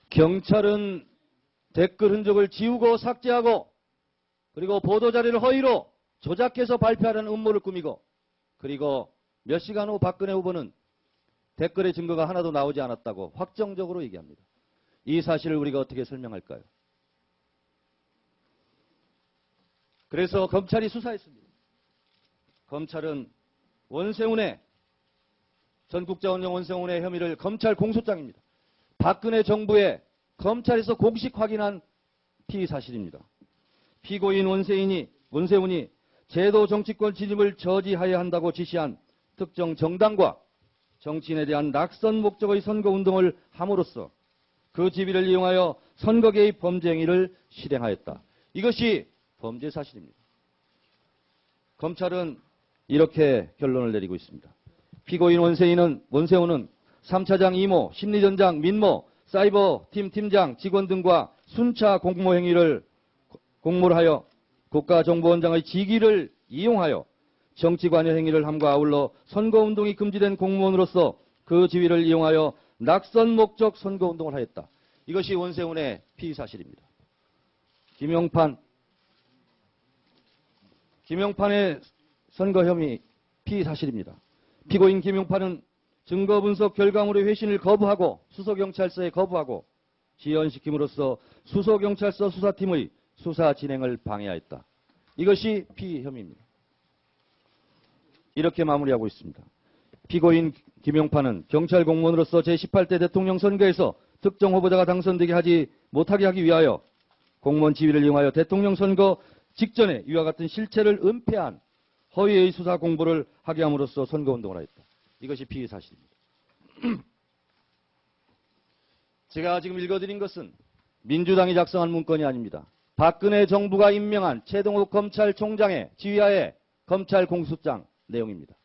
경찰은 댓글 흔적을 지우고 삭제하고 그리고 보도자료를 허위로 조작해서 발표하려는 음모를 꾸미고 그리고 몇 시간 후 박근혜 후보는 댓글의 증거가 하나도 나오지 않았다고 확정적으로 얘기합니다. 이 사실을 우리가 어떻게 설명할까요? 그래서 검찰이 수사했습니다. 검찰은 원세훈의 전 국정원장 원세훈의 혐의를 검찰 공소장입니다. 박근혜 정부에 검찰에서 공식 확인한 피의 사실입니다. 피고인 원세훈이 제도 정치권 진입을 저지하여야 한다고 지시한 특정 정당과 정치인에 대한 낙선 목적의 선거운동을 함으로써 그 지위를 이용하여 선거 개입 범죄 행위를 실행하였다. 이것이 범죄 사실입니다. 검찰은 이렇게 결론을 내리고 있습니다. 피고인 원세훈은 3차장 이모, 심리전장 민모, 사이버팀 팀장, 직원 등과 순차 공모를 하여 국가정보원장의 직위를 이용하여 정치관여 행위를 함과 아울러 선거운동이 금지된 공무원으로서 그 지위를 이용하여 낙선 목적 선거운동을 하였다. 이것이 원세훈의 피의 사실입니다. 김용판의 선거 혐의 피의 사실입니다. 피고인 김용판은 증거분석 결과물의 회신을 거부하고 수소경찰서에 거부하고 지연시킴으로써 수소경찰서 수사팀의 수사 진행을 방해하였다. 이것이 피의 혐의입니다. 이렇게 마무리하고 있습니다. 피고인 김용판은 경찰 공무원으로서 제18대 대통령 선거에서 특정 후보자가 당선되게 하지 못하게 하기 위하여 공무원 지위를 이용하여 대통령 선거 직전에 이와 같은 실체를 은폐한 허위의 수사 공보를 하게 함으로써 선거운동을 하였다. 이것이 피의 사실입니다. 제가 지금 읽어드린 것은 민주당이 작성한 문건이 아닙니다. 박근혜 정부가 임명한 최동욱 검찰총장의 지휘하에 검찰 공소장 내용입니다.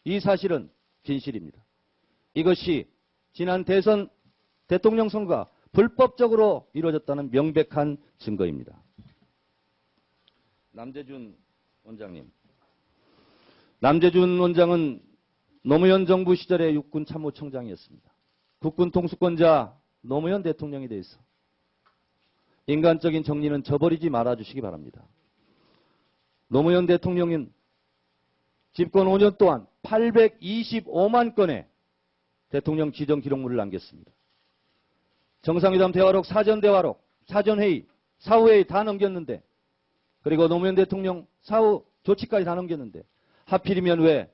이 사실은 진실입니다. 이것이 지난 대선 대통령 선거가 불법적으로 이루어졌다는 명백한 증거입니다. 남재준 원장은 노무현 정부 시절에 육군 참모총장이었습니다. 국군 통수권자 노무현 대통령에 대해서 인간적인 정리는 저버리지 말아주시기 바랍니다. 노무현 대통령은 집권 5년 동안 825만 건의 대통령 지정 기록물을 남겼습니다. 정상회담 대화록, 사전대화록, 사전회의, 사후회의 다 넘겼는데 그리고 노무현 대통령 사후 조치까지 다 넘겼는데 하필이면 왜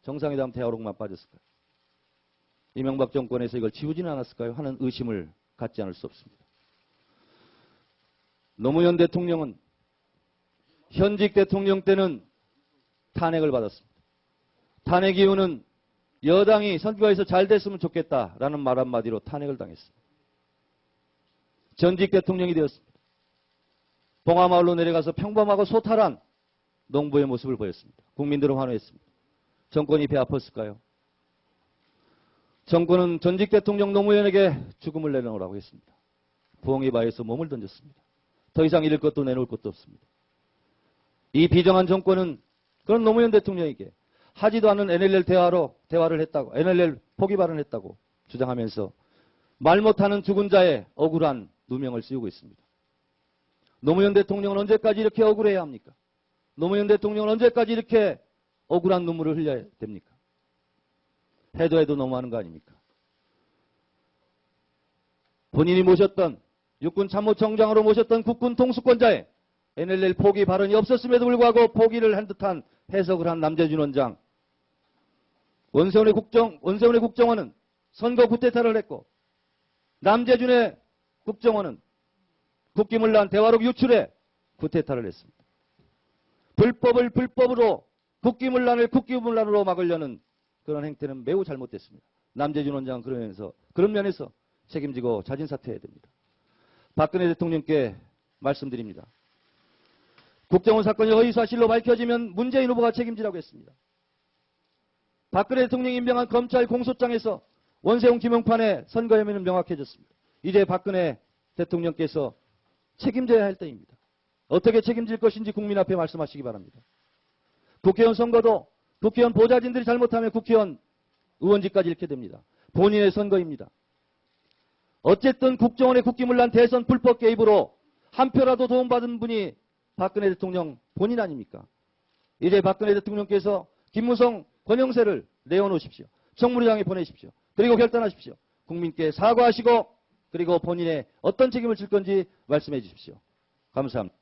정상회담 대화록만 빠졌을까요? 이명박 정권에서 이걸 지우지는 않았을까요? 하는 의심을 갖지 않을 수 없습니다. 노무현 대통령은 현직 대통령 때는 탄핵을 받았습니다. 탄핵 이유는 여당이 선거에서 잘 됐으면 좋겠다라는 말 한마디로 탄핵을 당했습니다. 전직 대통령이 되었습니다. 봉하마을로 내려가서 평범하고 소탈한 농부의 모습을 보였습니다. 국민들은 환호했습니다. 정권이 배 아팠을까요? 정권은 전직 대통령 노무현에게 죽음을 내놓으라고 했습니다. 부엉이 바위에서 몸을 던졌습니다. 더 이상 잃을 것도 내놓을 것도 없습니다. 이 비정한 정권은 그런 노무현 대통령에게 하지도 않은 NLL 대화를 했다고, NLL 포기 발언했다고 주장하면서 말 못하는 죽은 자의 억울한 누명을 씌우고 있습니다. 노무현 대통령은 언제까지 이렇게 억울해야 합니까? 노무현 대통령은 언제까지 이렇게 억울한 눈물을 흘려야 됩니까? 해도 너무하는 거 아닙니까? 본인이 모셨던 육군 참모총장으로 모셨던 국군 통수권자의 NLL 포기 발언이 없었음에도 불구하고 포기를 한 듯한 해석을 한 남재준 원장. 원세훈의 국정원은 선거 구태타를 했고 남재준의 국정원은 국기문란 대화록 유출에 구태타를 했습니다. 불법을 불법으로 국기문란을 국기문란으로 막으려는 그런 행태는 매우 잘못됐습니다. 남재준 원장은 그런 면에서 책임지고 자진사퇴해야 됩니다. 박근혜 대통령께 말씀드립니다. 국정원 사건이 허위사실로 밝혀지면 문재인 후보가 책임지라고 했습니다. 박근혜 대통령이 임명한 검찰 공소장에서 원세훈 김용판의 선거 혐의는 명확해졌습니다. 이제 박근혜 대통령께서 책임져야 할 때입니다. 어떻게 책임질 것인지 국민 앞에 말씀하시기 바랍니다. 국회의원 선거도 국회의원 보좌진들이 잘못하면 국회의원 의원직까지 잃게 됩니다. 본인의 선거입니다. 어쨌든 국정원의 국기문란 대선 불법 개입으로 한 표라도 도움받은 분이 박근혜 대통령 본인 아닙니까? 이제 박근혜 대통령께서 김무성, 권영세를 내어놓으십시오. 청문회장에 보내십시오. 그리고 결단하십시오. 국민께 사과하시고 그리고 본인의 어떤 책임을 질 건지 말씀해 주십시오. 감사합니다.